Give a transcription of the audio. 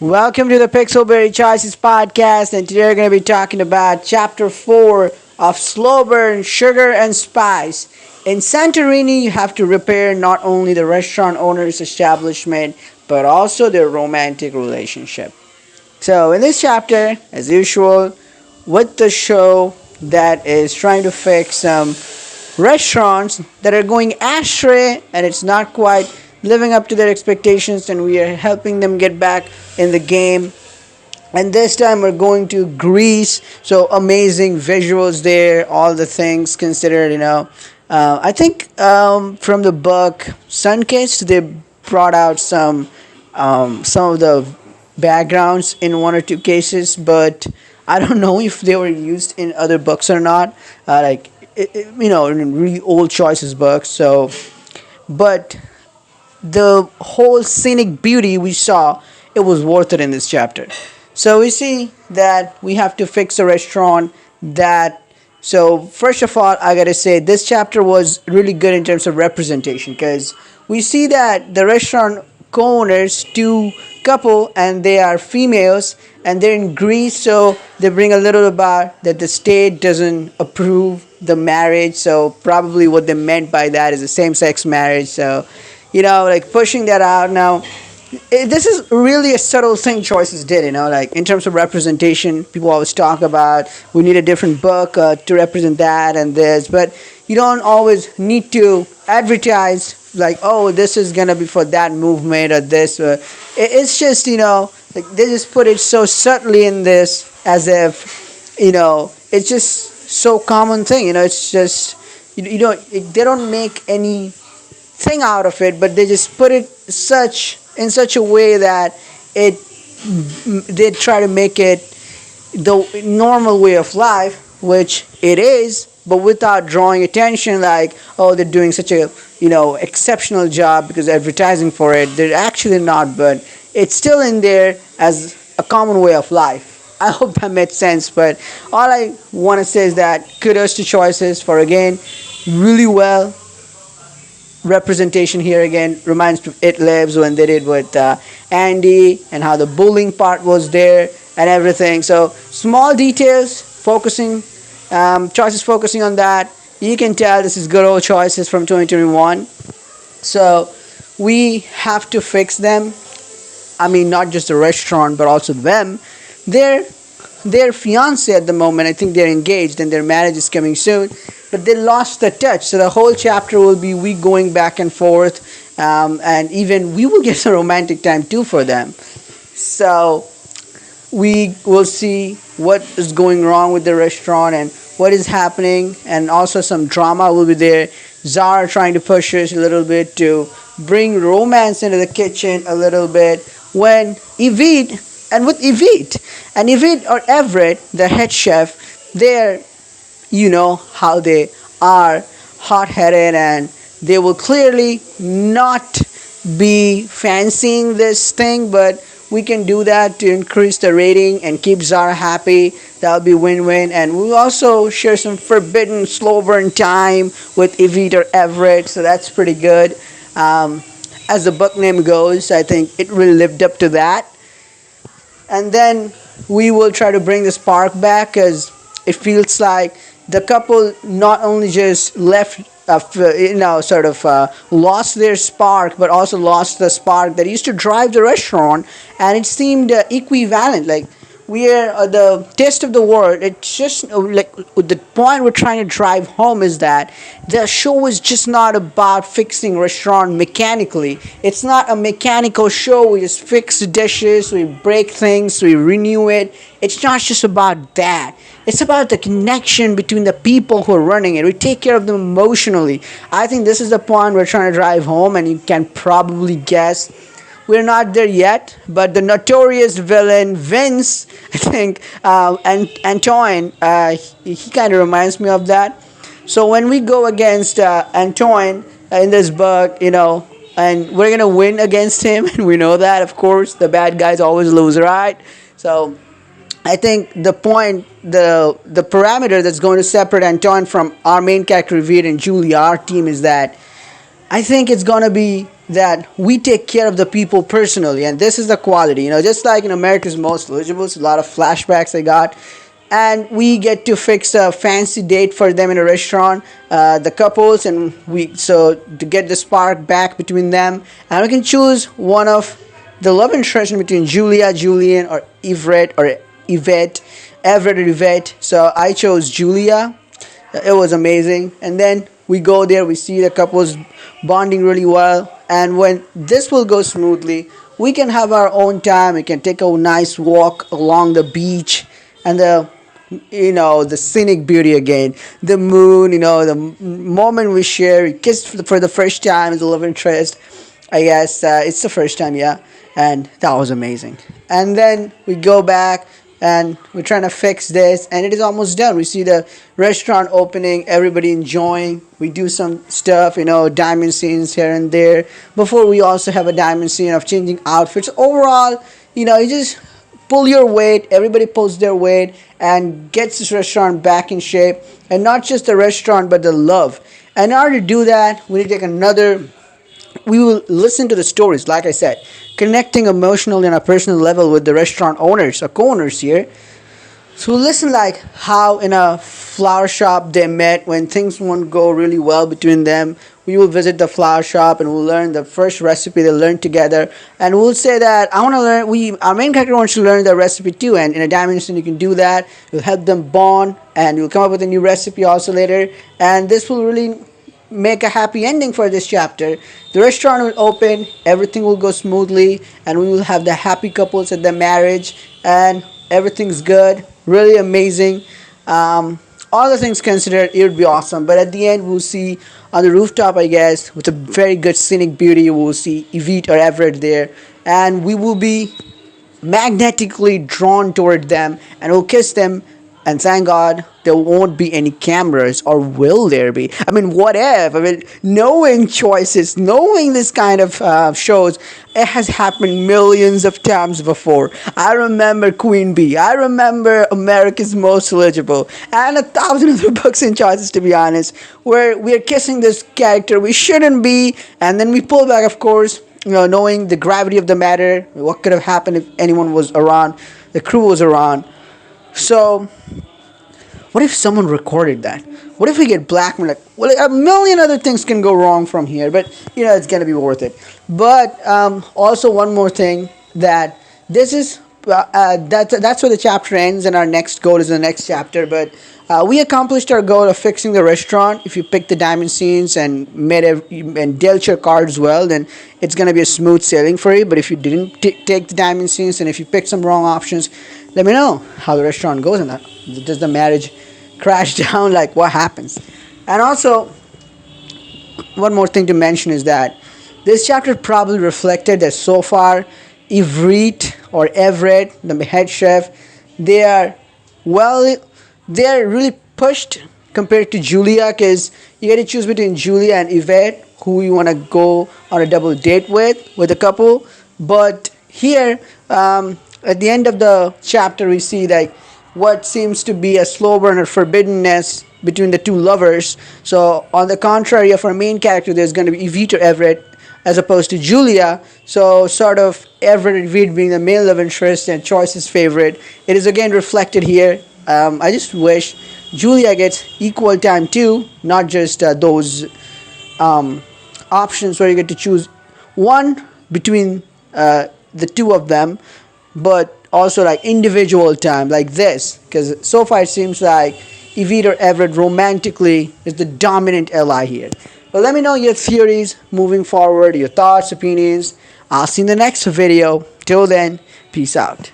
Welcome to the Pixelberry Choices podcast, and today we're going to be talking about Chapter 4 of Slow Burn, Sugar and Spice. In Santorini, you have to repair not only the restaurant owner's establishment, but also their romantic relationship. So, in this chapter, as usual, with the show that is trying to fix some restaurants that are going astray and it's not quite living up to their expectations, and we are helping them get back in the game. And this time we're going to Greece, so amazing visuals there, all the things considered. I think from the book Sunkissed, they brought out some of the backgrounds in one or two cases, but I don't know if they were used in other books or not. In really old choices books. So, but the whole scenic beauty we saw, it was worth it in this chapter. So we see that we have to fix a restaurant that. So first of all, I gotta say this chapter was really good in terms of representation, because we see that the restaurant co-owners, two couple, and they are females, and they're in Greece, so they bring a little about that the state doesn't approve the marriage. So probably what they meant by that is a same-sex marriage. So like pushing that out now. This is really a subtle thing choices did, like in terms of representation. People always talk about we need a different book to represent that and this, but you don't always need to advertise like, oh, this is gonna be for that movement or this. It's just like they just put it so subtly in this, as if it's just so common thing. It's just they don't make any thing out of it, but they just put it in such a way that they try to make it the normal way of life, which it is, but without drawing attention like, oh, they're doing such a exceptional job because they're advertising for it. They're actually not, but it's still in there as a common way of life. I hope that made sense, but all I want to say is that kudos to Choices for again really well representation here. Again reminds me of It Lives when they did with Andy, and how the bullying part was there and everything. So small details focusing, Choices focusing on that. You can tell this is good old Choices from 2021. So we have to fix them. I mean, not just the restaurant but also them. Their fiance at the moment, I think they're engaged and their marriage is coming soon, but they lost the touch. So the whole chapter will be we going back and forth, and even we will get some romantic time too for them. So we will see what is going wrong with the restaurant and what is happening, and also some drama will be there. Zara trying to push us a little bit to bring romance into the kitchen a little bit, when Yvette or Everett, the head chef, they're, how they are hot-headed, and they will clearly not be fancying this thing, but we can do that to increase the rating and keep Zara happy. That'll be win-win. And we'll also share some forbidden slow burn time with Yvette or Everett, so that's pretty good. As the book name goes, I think it really lived up to that. And then we will try to bring the spark back, because it feels like the couple not only just left, lost their spark, but also lost the spark that used to drive the restaurant, and it seemed equivalent. Like we are the taste of the world. It's just like the point we're trying to drive home is that the show is just not about fixing restaurant mechanically. It's not a mechanical show. We just fix the dishes, we break things, we renew it. It's not just about that. It's about the connection between the people who are running it. We take care of them emotionally. I think this is the point we're trying to drive home, and you can probably guess we're not there yet, but the notorious villain Vince, I think, and Antoine, he kind of reminds me of that. So when we go against Antoine in this book, and we're gonna win against him, and we know that, of course, the bad guys always lose, right? So I think the point, the parameter that's going to separate Antoine from our main character Yvette and Julia, our team, is that I think it's gonna be that we take care of the people personally, and this is the quality. Just like in America's Most Eligible, it's a lot of flashbacks I got, and we get to fix a fancy date for them in a restaurant, the couples, and we so to get the spark back between them, and we can choose one of the love interest between Julia, Julian, or Everett or Yvette, Everett or Yvette. So I chose Julia. It was amazing. And then we go there, we see the couples bonding really well. And when this will go smoothly, we can have our own time. We can take a nice walk along the beach and the scenic beauty again, the moon, the moment we share, we kiss for the first time as a love interest. I guess it's the first time, yeah, and that was amazing. And then we go back and we're trying to fix this, and it is almost done. We see the restaurant opening, everybody enjoying. We do some stuff, diamond scenes here and there. Before we also have a diamond scene of changing outfits. Overall, you just pull your weight. Everybody pulls their weight and gets this restaurant back in shape, and not just the restaurant but the love. And in order to do that, we need to take another. We will listen to the stories, like I said, connecting emotionally on a personal level with the restaurant owners or co-owners here. So we'll listen like how in a flower shop they met when things won't go really well between them. We will visit the flower shop and we'll learn the first recipe they learned together. And we'll say that I want to learn. Our main character wants to learn the recipe too. And in a dimension you can do that. You'll help them bond, and you'll come up with a new recipe also later. And this will really make a happy ending for this chapter. The restaurant will open, everything will go smoothly, and we will have the happy couples at their marriage, and everything's good. Really amazing. All the things considered, it would be awesome. But at the end, we'll see on the rooftop, I guess, with a very good scenic beauty, we'll see Yvette or Everett there, and we will be magnetically drawn toward them, and we'll kiss them. And thank God there won't be any cameras, or will there be? I mean, what if? I mean, knowing choices, knowing this kind of shows, it has happened millions of times before. I remember Queen Bee. I remember America's Most Eligible. And 1,000 other books and choices, to be honest, where we are kissing this character we shouldn't be. And then we pull back, of course, knowing the gravity of the matter. What could have happened if anyone was around, the crew was around. So, what if someone recorded that? What if we get blackmailed? Well, a million other things can go wrong from here, but it's gonna be worth it. But also one more thing, that this is that's where the chapter ends, and our next goal is the next chapter. But we accomplished our goal of fixing the restaurant. If you pick the diamond scenes and and dealt your cards well, then it's gonna be a smooth sailing for you. But if you didn't take the diamond scenes, and if you pick some wrong options, let me know how the restaurant goes, and does the marriage crash down? Like, what happens? And also, one more thing to mention is that this chapter probably reflected that so far, Yvette or Everett, the head chef, they're really pushed compared to Julia, because you get to choose between Julia and Yvette, who you want to go on a double date with a couple. But here, at the end of the chapter, we see like what seems to be a slow burn or forbiddenness between the two lovers. So on the contrary of our main character, there's going to be Yvette or Everett as opposed to Julia. So sort of Everett and Yvette being the male love interest and Choice's favorite. It is again reflected here. I just wish Julia gets equal time too, not just those options where you get to choose one between the two of them, but also like individual time like this, because so far it seems like Yvette or Everett romantically is the dominant ally here. But let me know your theories moving forward, your thoughts, opinions. I'll see you in the next video. Till then, peace out.